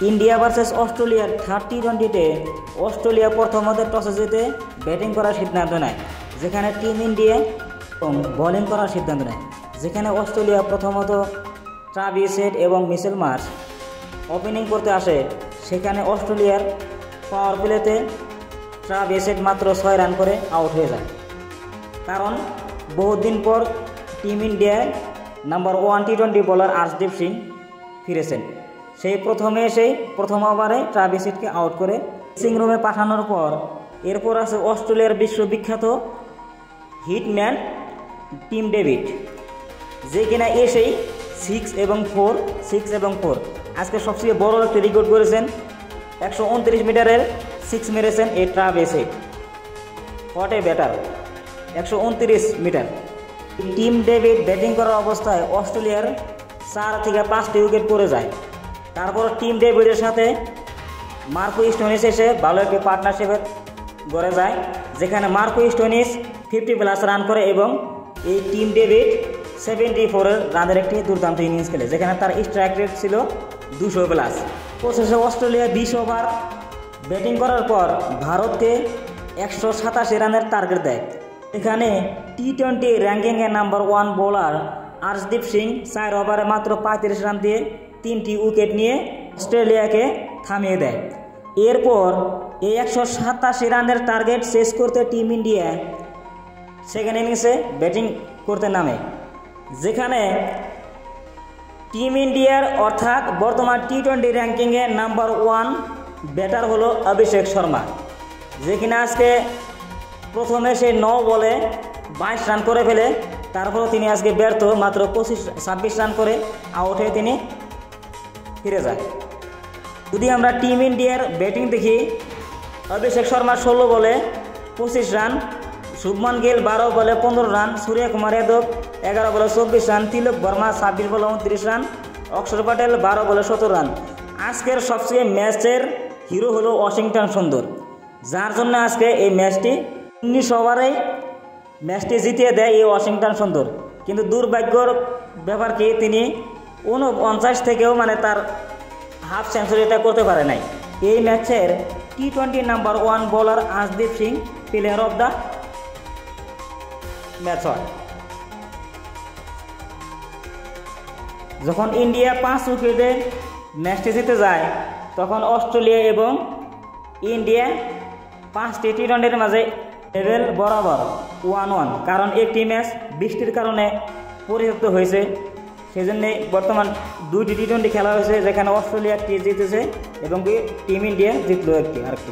India versus অস্ট্রেলিয়ার third টি-20তে Australia প্রথমত টসে জিতে ব্যাটিং করার সিদ্ধান্ত নেয়, যেখানে টিম ইন্ডিয়া বোলিং করার সিদ্ধান্ত নেয়। যেখানে অস্ট্রেলিয়া প্রথমত ট্রাভিস হেড এবং মিচেল মার্শ ওপেনিং করতে আসে, সেখানে অস্ট্রেলিয়ার পাওয়ার প্লেতে ট্রাভিস হেড মাত্র 6 রান করে আউট হয়ে যায়। কারণ বহুদিন পর টিম ইন্ডিয়ার নাম্বার 1 টি-20 বোলার আর্শদীপ সিং ফিরেছেন। সেই প্রথম ওভারে ট্রাভিস হেডকে আউট করে ড্রেসিং রুমে পাঠানোর পর এরপর আছে অস্ট্রেলিয়ার বিশ্ববিখ্যাত হিটম্যান টিম ডেভিড, যে কিনা এসেই 6 এবং 4 আজকে সবচেয়ে বড় একটা রেকর্ড করেছেন। 129 মিটারের 6 মেরেছেন এই Travis Head. What a batter! 129 metre. Tim David batting করার অবস্থায় অস্ট্রেলিয়ার 4 থেকে 5টি উইকেট পড়ে যায়। তারপর টিম ডেভিডের সাথে মার্কো স্টোনিস এসে ভালো একটি পার্টনারশিপের গড়ে যায়, যেখানে মার্কো স্টোনিস 50+ রান করে এবং এই টিম ডেভিড 74 রানের একটি দুর্দান্ত ইনিংস খেলে, যেখানে তার স্ট্রাইক রেট ছিল 200+। অবশেষে অস্ট্রেলিয়া 20 ওভার ব্যাটিং করার পর ভারতকে 187 রানের টার্গেট দেয়। এখানে টি-20 র্যাঙ্কিংয়ে নাম্বার 1 বোলার আর্শদীপ সিং 4 ওভারে মাত্র 35 রান দিয়ে 3টি উইকেট নিয়ে অস্ট্রেলিয়াকে থামিয়ে দেয়। এরপর এই 187 রানের টার্গেট শেষ করতে টিম ইন্ডিয়া সেকেন্ড ইনিংসে ব্যাটিং করতে নামে, যেখানে টিম ইন্ডিয়ার অর্থাৎ বর্তমান টি-20 র্যাঙ্কিংয়ে নাম্বার 1 ব্যাটার হলো অভিষেক শর্মা, যে কিনা আজকে প্রথমে সে 9 বলে 22 রান করে ফেলে। তারপরও তিনি আজকে ব্যর্থ, মাত্র 26 রান করে আউট হয়ে তিনি ফিরে যায়। যদি আমরা টিম ইন্ডিয়ার ব্যাটিং দেখি, অভিষেক শর্মা 16 বলে 25 রান, শুভমান গিল 12 বলে 15 রান, সূর্যকুমার যাদব 11 বলে 24 রান, তিলক বর্মা 26 বলে 29 রান, অক্ষর প্যাটেল 12 বলে 17 রান। আজকের সবচেয়ে ম্যাচের হিরো হলো ওয়াশিংটন সুন্দর, যার জন্য আজকে এই ম্যাচটি 19 ওভারেই ম্যাচটি জিতিয়ে দেয় এই ওয়াশিংটন সুন্দর। কিন্তু দুর্ভাগ্যর ব্যাপার কি, তিনি 49 থেকেও তার হাফ সেঞ্চুরিটা করতে পারে নাই। এই ম্যাচের টি-20 number 1 bowler Arshdeep Singh player of the match হয়। যখন ইন্ডিয়া 5 উইকেটে ম্যাচটি জিতে যায়, তখন অস্ট্রেলিয়া এবং ইন্ডিয়া 5টি টি-20-র মাঝে লেভেল বরাবর 1-1। কারণ একটি ম্যাচ বৃষ্টির কারণে পরিত্যক্ত হয়েছে, সেজন্যে বর্তমান 2টি টি-20 খেলা হয়েছে, যেখানে অস্ট্রেলিয়া একটি জিতেছে এবং টিম ইন্ডিয়া জিতলো আরেকটি।